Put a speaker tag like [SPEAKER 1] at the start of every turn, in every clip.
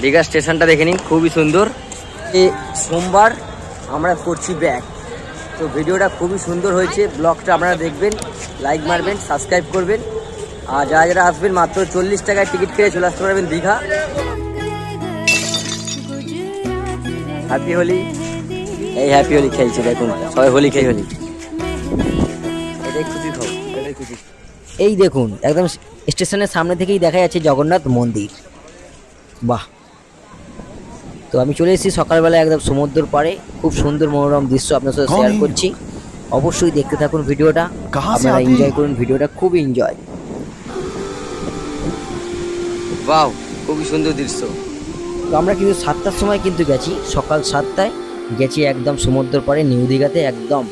[SPEAKER 1] দীঘা স্টেশনটা দেখে নিন, খুবই সুন্দর। এই সোমবার আমরা করছি ব্যাক, তো ভিডিওটা খুবই সুন্দর হয়েছে। ব্লগটা আপনারা দেখবেন, লাইক মারবেন, সাবস্ক্রাইব করবেন। আর যারা যারা আসবেন মাত্র 40 টাকায় টিকিট কেটে চলে আসতে পারবেন দীঘা। হ্যাপি হোলি। এই হ্যাপি হোলি খেলছে দেখুন, সবাই হোলি খেয়ে হোলি। এটাই খুশি খাও, এটাই খুশি। এই দেখুন একদম স্টেশনের সামনে থেকেই দেখা যাচ্ছে জগন্নাথ মন্দির। বাহ। তো আমি চলে এসেছি সকালবেলা একদম সমুদ্রের পাড়ে, খুব সুন্দর মনোরম দৃশ্য আপনার সাথে শেয়ার করছি। অবশ্যই দেখতে থাকুন ভিডিওটা, আপনারা এনজয় করুন ভিডিওটা, খুবই এনজয়। বাহ, খুবই সুন্দর দৃশ্য। তো আমরা কিন্তু 7টার সময় কিন্তু গেছি, সকাল 7টায় গেছি একদম সমুদ্রের পাড়ে নিউ দীঘাতে একদম।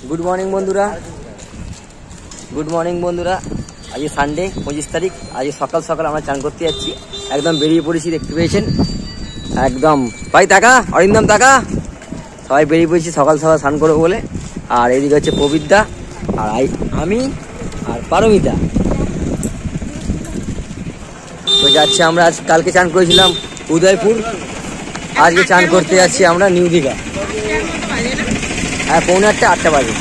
[SPEAKER 1] গুড মর্নিং বন্ধুরা, গুড মর্নিং বন্ধুরা। আজ সানডে 25 তারিখ। আজ সকাল সকাল আমরা চান করতে যাচ্ছি, একদম বেরিয়ে পড়েছি, দেখতে পেয়েছেন একদম। ভাই টাকা, অরিন্দম টাকা, সবাই বেরিয়ে পড়েছি সকাল সকাল স্নান করবো বলে। আর এদিকে হচ্ছে পবিত্রা, আর আমি আর পারমিতা। তো যাচ্ছি আমরা, আজ কালকে চান করেছিলাম উদয়পুর, আজকে চান করতে যাচ্ছি আমরা নিউ দীঘা। হ্যাঁ, 7:45 8টা বাজে।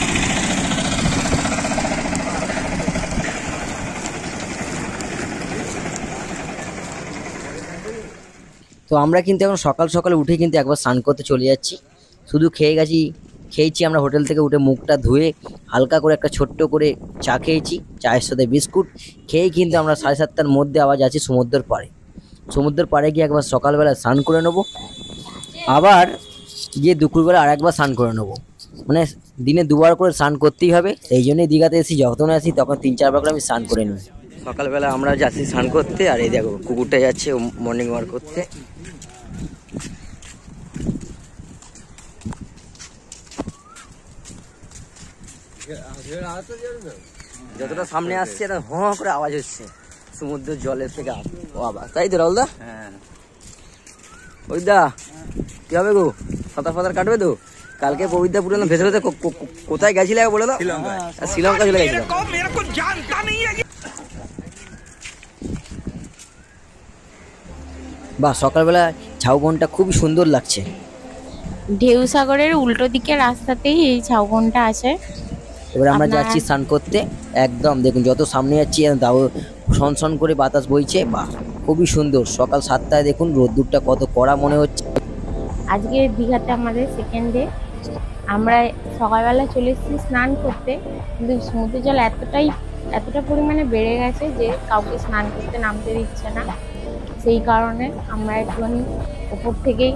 [SPEAKER 1] তো আমরা কিন্তু এখন সকাল সকাল উঠে কিন্তু একবার স্নান করতে চলে যাচ্ছি। শুধু খেয়েছি আমরা হোটেল থেকে উঠে, মুখটা ধুয়ে হালকা করে একটা ছোট্ট করে চা খেয়েছি, চায়ের সাথে বিস্কুট খেয়েই কিন্তু আমরা 7:30টার মধ্যে আবার যাচ্ছি সমুদ্রের পাড়ে। সমুদ্রের পাড়ে গিয়ে একবার সকালবেলা স্নান করে নেবো, আবার গিয়ে দুপুরবেলা আর একবার স্নান করে নেবো। মানে দিনে 2বার করে স্নান করতেই হবে। এই জন্যই দীঘাতে এসি, যখন আসি তখন 3-4 বার করে আমি স্নান করে নিই। সকালবেলা আমরা যাচ্ছি স্নান করতে, আর এই দেখো কুকুরটা যাচ্ছে মর্নিং ওয়াক করতে। যতটা সামনে আসছে হ করে আওয়াজ হচ্ছে সমুদ্রের জলের থেকে। বাবা, তাই তো রাহুল দা? হ্যাঁ। ওই দা কি হবে গো, সাঁতার ফাতার কাটবে তো? কালকে পবিত্রা পুরো ভেতরে কোথায় গেছিলে বলে দাও? শ্রীলঙ্কা চলে গেছিলাম। বাহ, সকালবেলা ঝাউবনটা খুবই সুন্দর লাগছে।
[SPEAKER 2] ঢেউ সাগরের উল্টো দিকে রাস্তাতেই এই ঝাউবনটা আছে।
[SPEAKER 1] এবার আমরা যাচ্ছি স্নান করতে একদম। দেখুন যত সামনে যাচ্ছি সনসন করে বাতাস বইছে। বাহ, খুবই সুন্দর। সকাল 7টায় দেখুন রোদ্দুরটা কত কড়া মনে হচ্ছে।
[SPEAKER 2] আজকে দীঘাতে আমাদের সেকেন্ড ডে। আমরা সকালবেলা চলে এসেছি স্নান করতে, কিন্তু সমুদ্রের জল এতটা পরিমাণে বেড়ে গেছে যে কাউকে স্নান করতে নামতে দিচ্ছে না। সেই কারণে আমরা একটুখানি ওপর থেকেই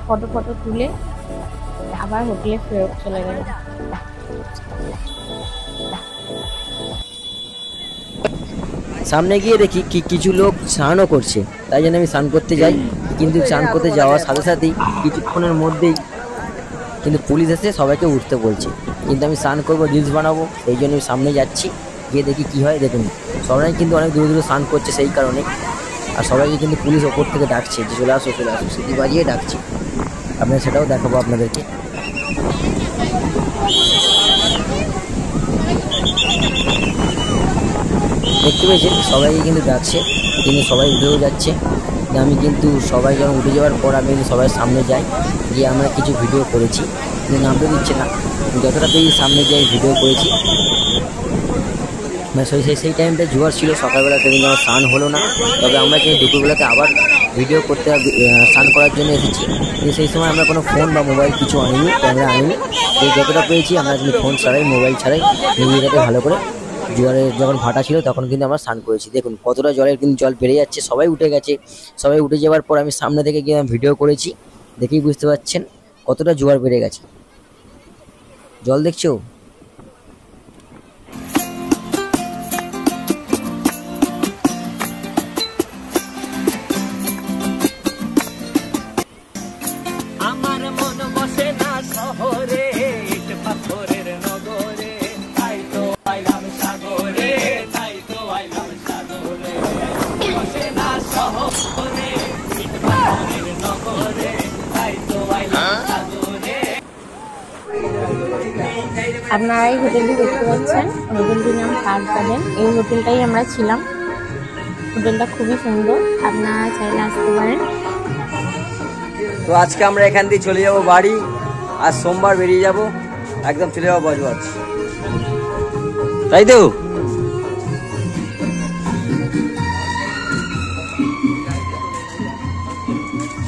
[SPEAKER 2] ফটো তুলে আবার হোটেলে ফেরত চলে গেলাম।
[SPEAKER 1] সামনে গিয়ে দেখি কিছু লোক স্নানও করছে, তাই জন্য আমি স্নান করতে যাই। কিন্তু স্নান করতে যাওয়ার সাথে সাথেই কিছুক্ষণের মধ্যেই কিন্তু পুলিশ এসে সবাইকে উঠতে বলছে। কিন্তু আমি স্নান করবো, রিলস বানাবো, এই জন্য আমি সামনে যাচ্ছি, গিয়ে দেখি কি হয়। দেখুন সবাই কিন্তু অনেক দূরে দূরে স্নান করছে সেই কারণে। আর সবাইকে কিন্তু পুলিশ ওপর থেকে ডাকছে যে চলে আসো চলে আসো, সিটি বাজিয়ে ডাকছে। আপনারা সেটাও দেখাবো আপনাদেরকে। দেখতে পেয়েছেন সবাইকে কিন্তু ডাকছে, কিন্তু সবাই উঠেও যাচ্ছে। আমি কিন্তু সবাই যখন উঠে যাওয়ার পর আমি কিন্তু সবাই সামনে যাই, গিয়ে আমরা কিছু ভিডিও করেছি, কিন্তু নামতে দিচ্ছে না। যতটা পেয়ে সামনে যাই ভিডিও করেছি। মানে সেই টাইমটা জোয়ার ছিল সকালবেলা, কিন্তু আমার স্নান হলো না। তবে আমরা কিন্তু দুপুরবেলাতে আবার ভিডিও করতে স্নান করার জন্য এসেছি। কিন্তু সেই সময় আমরা কোনো ফোন বা মোবাইল কিছু আনিনি, ক্যামেরা আনিনি। তো যতটা পেয়েছি আমরা কিন্তু ফোন ছাড়াই, মোবাইল ছাড়াই নিজেদেরকে ভালো করে, জোয়ারের যখন ভাটা ছিল তখন কিন্তু আমরা স্নান করেছি। দেখুন কতটা জলের কিন্তু জল বেড়ে যাচ্ছে, সবাই উঠে গেছে। সবাই উঠে যাওয়ার পর আমি সামনে থেকে গিয়ে ভিডিও করেছি, দেখেই বুঝতে পারছেন কতটা জোয়ার বেড়ে গেছে। জল দেখছো? আমার মন বসে না শহরে, পাথরের নগরে, তাই তো আইলাম সাগরে, তাই তো আইলাম সাগরে। বসে না শহরে, পাথরের নগরে, তাই তো আইলাম সাগরে।
[SPEAKER 2] আপনারা এই হোটেলটি দেখতে পাচ্ছেন, হোটেলটির নাম পার্ক গার্ডেন। এই হোটেলটাই আমরা ছিলাম। হোটেলটা খুবই সুন্দর, আপনারা চাইলে আসতে পারেন।
[SPEAKER 1] তো আজকে আমরা এখান দিয়ে চলে যাব বাড়ি, আজ সোমবার বেরিয়ে যাব, একদম চলে যাবো বজবজ, তাই তো?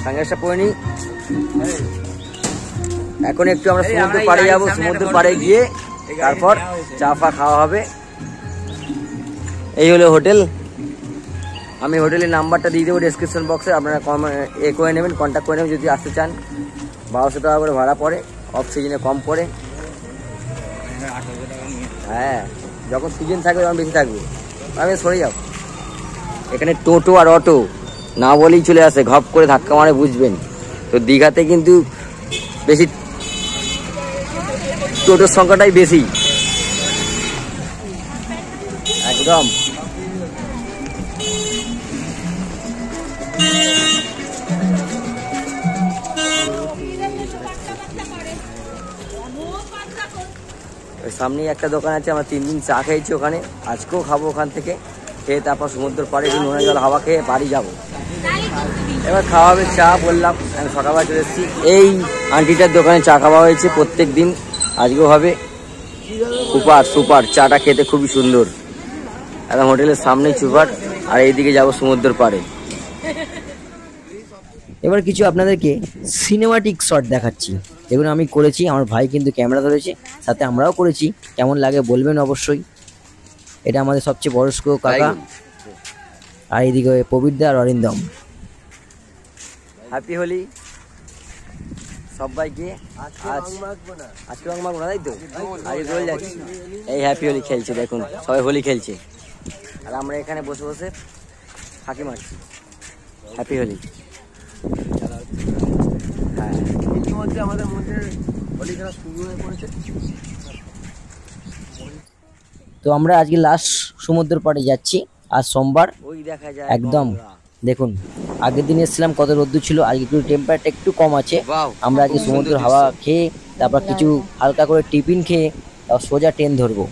[SPEAKER 1] সাংঘাসটা পরে নি। এখন একটু আমরা সমুদ্র পাড়ে যাবো, সমুদ্র পাড়ে গিয়ে তারপর চা ফা খাওয়া হবে। এই হলো হোটেল, আমি হোটেলের নাম্বারটা দিয়ে দেবো ডেসক্রিপশন বক্সে, আপনারা করে নেবেন, কন্ট্যাক্ট করে নেবেন যদি আসতে চান। 1200 টাকা করে ভাড়া পড়ে, অফ সিজনে কম পড়ে। হ্যাঁ, যখন সিজন থাকবে তখন বেশি থাকবে। আমি সরে যাও, এখানে টোটো আর অটো না বলেই চলে আসে, ঘপ করে ধাক্কা মারে, বুঝবেন তো। দীঘাতে কিন্তু বেশি টোটোর সংখ্যাটাই বেশি একদম। সামনেই একটা দোকান আছে, আমরা 3 দিন চা খেয়েছি ওখানে, আজকেও খাবো ওখান থেকে। খেয়ে তারপর সমুদ্র পাড়ে একটু নোনা জল হাওয়া খেয়ে বাড়ি যাবো। এবার খাওয়া হবে চা, বললাম আমি সকালবেলা চলে এসেছি। এই আন্টিটার দোকানে চা খাওয়া হয়েছে প্রত্যেক দিন, আজকেও হবে। সুপার সুপার, চাটা খেতে খুবই সুন্দর, একদম হোটেলের সামনেই সুপার। আর এইদিকে যাবো সমুদ্র পাড়ে। এবার কিছু আপনাদেরকে সিনেমাটিক শট দেখাচ্ছি, যেগুলো আমি করেছি। আমার ভাই কিন্তু ক্যামেরা ধরেছে, সাথে আমরাও করেছি। কেমন লাগে বলবেন অবশ্যই। এটা আমাদের সবচেয়ে বয়স্ক কাকা, আর এইদিকে প্রবীরদা আর অরিন্দম। হ্যাপি হোলি সবাইকে। আজকে রং মাখবো না, তাই তো? আজকে দোল যাচ্ছি। এই হ্যাপি হোলি খেলছে, দেখুন সবাই হোলি খেলছে, আর আমরা এখানে বসে বসে ফাঁকি মারছি। হ্যাপি হোলি। হ্যাঁ, ইতিমধ্যে আমাদের মধ্যে হোলি খেলা শুরু হয়ে পড়েছে। তো আমরা আজকে লাস্ট সমুদ্র পাড়ে যাচ্ছি, আজ সোমবার। ওই দেখা যায় একদম, দেখুন আগের দিন এসেছিলাম কত রোদ্দুর ছিল, আজকে একটু টেম্পারেচার একটু কম আছে। আমরা আজকে সমুদ্র হাওয়া খেয়ে তারপর কিছু হালকা করে টিফিন খেয়ে তারপর সোজা ট্রেন ধরবো।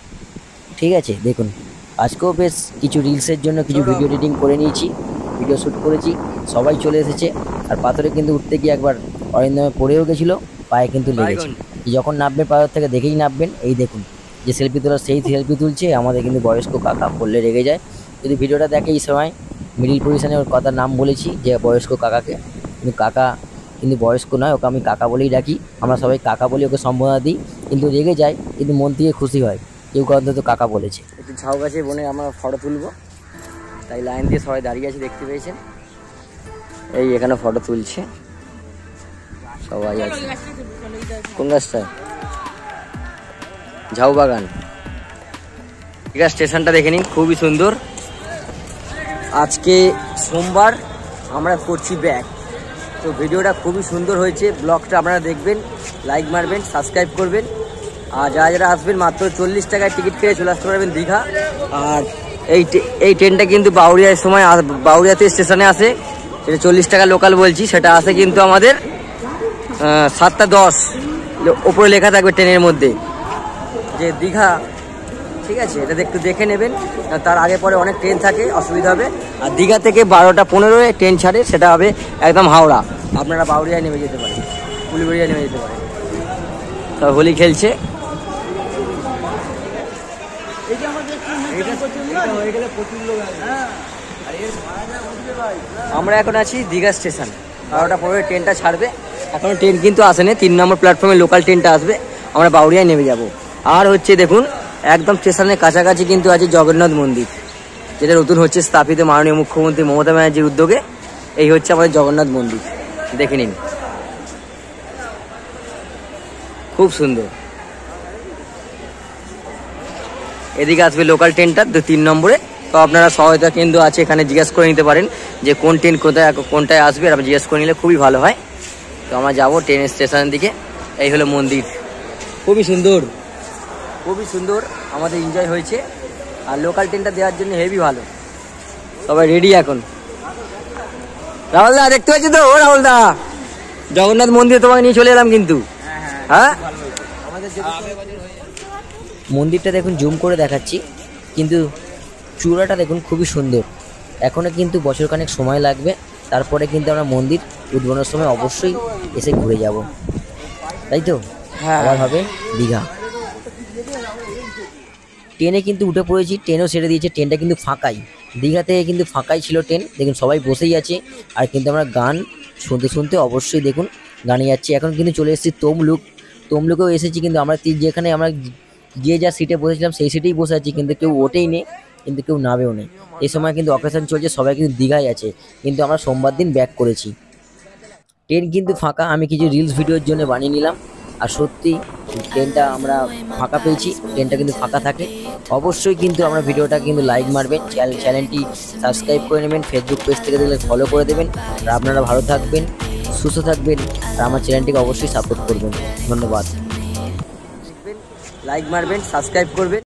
[SPEAKER 1] ঠিক আছে, দেখুন আজকেও বেশ কিছু রিলসের জন্য কিছু ভিডিও এডিটিং করে নিয়েছি, ভিডিও শ্যুট করেছি, সবাই চলে এসেছে। আর পাথরে কিন্তু উঠতে গিয়ে একবার অরিন্দমে পড়েও গেছিলো, পায়ে কিন্তু লেগেছে। যখন নামবেন পাথর থেকে দেখেই নামবেন। এই দেখুন যে সেলফি তোলা, সেই সেলফি তুলছে আমাদের কিন্তু বয়স্ক কাকা, বললে রেগে যায়। যদি ভিডিওটা দেখে এই সময় মিডিল পজিশনে ওর কথার নাম বলেছি যে বয়স্ক কাকাকে, কিন্তু কাকা কিন্তু বয়স্ক নয়, ওকে আমি কাকা বলেই ডাকি। আমরা সবাই কাকা বলে ওকে সম্বোধনা দিই, কিন্তু রেগে যায়, কিন্তু মন থেকে খুশি হয় কেউ অন্তত কাকা বলেছে। একটু ঝাউ গাছে বনে আমরা ফটো তুলবো, তাই লাইন দিয়ে সবাই দাঁড়িয়ে আছে, দেখতে পেয়েছেন। এই এখানে ফটো তুলছে সবাই আছে। কোন গাছটায়? ঝাউ বাগান। ঠিক আছে, স্টেশনটা দেখে নিন, খুবই সুন্দর। আজকে সোমবার, আমরা করছি ব্যাক। তো ভিডিওটা খুবই সুন্দর হয়েছে, ব্লগটা আপনারা দেখবেন, লাইক মারবেন, সাবস্ক্রাইব করবেন। আর যারা যারা আসবেন মাত্র 40 টাকায় টিকিট কেটে চলে আসতে পারবেন দীঘা। আর এই ট্রেনটা কিন্তু বাউরিয়ার সময়, বাউরিয়াতে স্টেশনে আসে, সেটা 40 টাকা লোকাল বলছি, সেটা আসে কিন্তু আমাদের 7:10 ওপরে লেখা থাকবে ট্রেনের মধ্যে যে দীঘা। ঠিক আছে, এটা একটু দেখে নেবেন, তার আগে পরে অনেক ট্রেন থাকে, অসুবিধা হবে। আর দীঘা থেকে 12:15 ট্রেন ছাড়ে, সেটা হবে একদম হাওড়া। আপনারা বাউরিয়ায় নেমে যেতে পারেন, উলুবেড়িয়া নেমে যেতে পারেন। সব হোলি খেলছে। আমরা এখন আছি দীঘা স্টেশন, 12:15 ট্রেনটা ছাড়বে। এখনো ট্রেন কিন্তু আসেনি, 3 নম্বর প্ল্যাটফর্মে লোকাল ট্রেনটা আসবে, আমরা বাউরিয়ায় নেমে যাব। আর হচ্ছে দেখুন একদম স্টেশনের কাছাকাছি কিন্তু আছে জগন্নাথ মন্দির, যেটা নতুন হচ্ছে স্থাপিত মাননীয় মুখ্যমন্ত্রী মমতা ব্যানার্জির উদ্যোগে। এই হচ্ছে আমাদের জগন্নাথ মন্দির, দেখে নিন, খুব সুন্দর। এদিকে আসবে লোকাল ট্রেনটা 3 নম্বরে। তো আপনারা সহায়তা কেন্দ্র আছে, এখানে জিজ্ঞেস করে নিতে পারেন যে কোন ট্রেন কোনটায় আসবে, আর জিজ্ঞেস করে নিলে খুবই ভালো হয়। তো আমরা যাবো ট্রেনের স্টেশনের দিকে। এই হলো মন্দির, খুবই সুন্দর, খুবই সুন্দর, আমাদের এনজয় হয়েছে। আর লোকাল ট্রেনটা দেওয়ার জন্য হেভি ভালো, সবাই রেডি এখন। রাহুল দা দেখতে পাচ্ছি তো? ও রাহুল দা, জগন্নাথ মন্দিরে তোমাকে নিয়ে চলে এলাম কিন্তু। হ্যাঁ, মন্দিরটা দেখুন, জুম করে দেখাচ্ছি, কিন্তু চূড়াটা দেখুন খুবই সুন্দর, এখনও কিন্তু বছরখানেক সময় লাগবে, তারপরে কিন্তু আমরা মন্দির উদ্বোধনের সময় অবশ্যই এসে ঘুরে যাব, তাই তো? আবার হবে দীঘা। ট্রেনে কিন্তু উঠে পড়েছি, ট্রেনও ছেড়ে দিয়েছে, ট্রেনটা কিন্তু ফাঁকাই, দীঘা থেকে কিন্তু ফাঁকাই ছিল ট্রেন। দেখুন সবাই বসেই আছে, আর কিন্তু আমরা গান শুনতে শুনতে অবশ্যই দেখুন গানে যাচ্ছি। এখন কিন্তু চলে এসেছি তমলুকেও এসেছি, কিন্তু আমরা যেখানে আমরা যে যা সিটে বসেছিলাম সেই সিটেই বসে আছি, কিন্তু কেউ ওঠেই নেই, কিন্তু কেউ নামেও নেই। এই সময় কিন্তু অকেশন চলছে, সবাই কিন্তু দীঘায় আছে, কিন্তু আমরা সোমবার দিন ব্যাক করেছি। ট্রেন কিন্তু ফাঁকা, আমি কিছু রিলস ভিডিওর জন্য বানিয়ে নিলাম। আর সত্যি ট্রেনটা আমরা ফাঁকা পেয়েছি, ট্রেনটা কিন্তু ফাঁকা থাকে। অবশ্যই কিন্তু আমরা ভিডিওটা কিন্তু লাইক মারবেন, চ্যানেলটি সাবস্ক্রাইব করে নেবেন, ফেসবুক পেজ থেকে দেখলে ফলো করে দেবেন। আর আপনারা ভালো থাকবেন, সুস্থ থাকবেন, আর আমার চ্যানেলটিকে অবশ্যই সাপোর্ট করবেন। ধন্যবাদ। লাইক মারবেন, সাবস্ক্রাইব করবেন।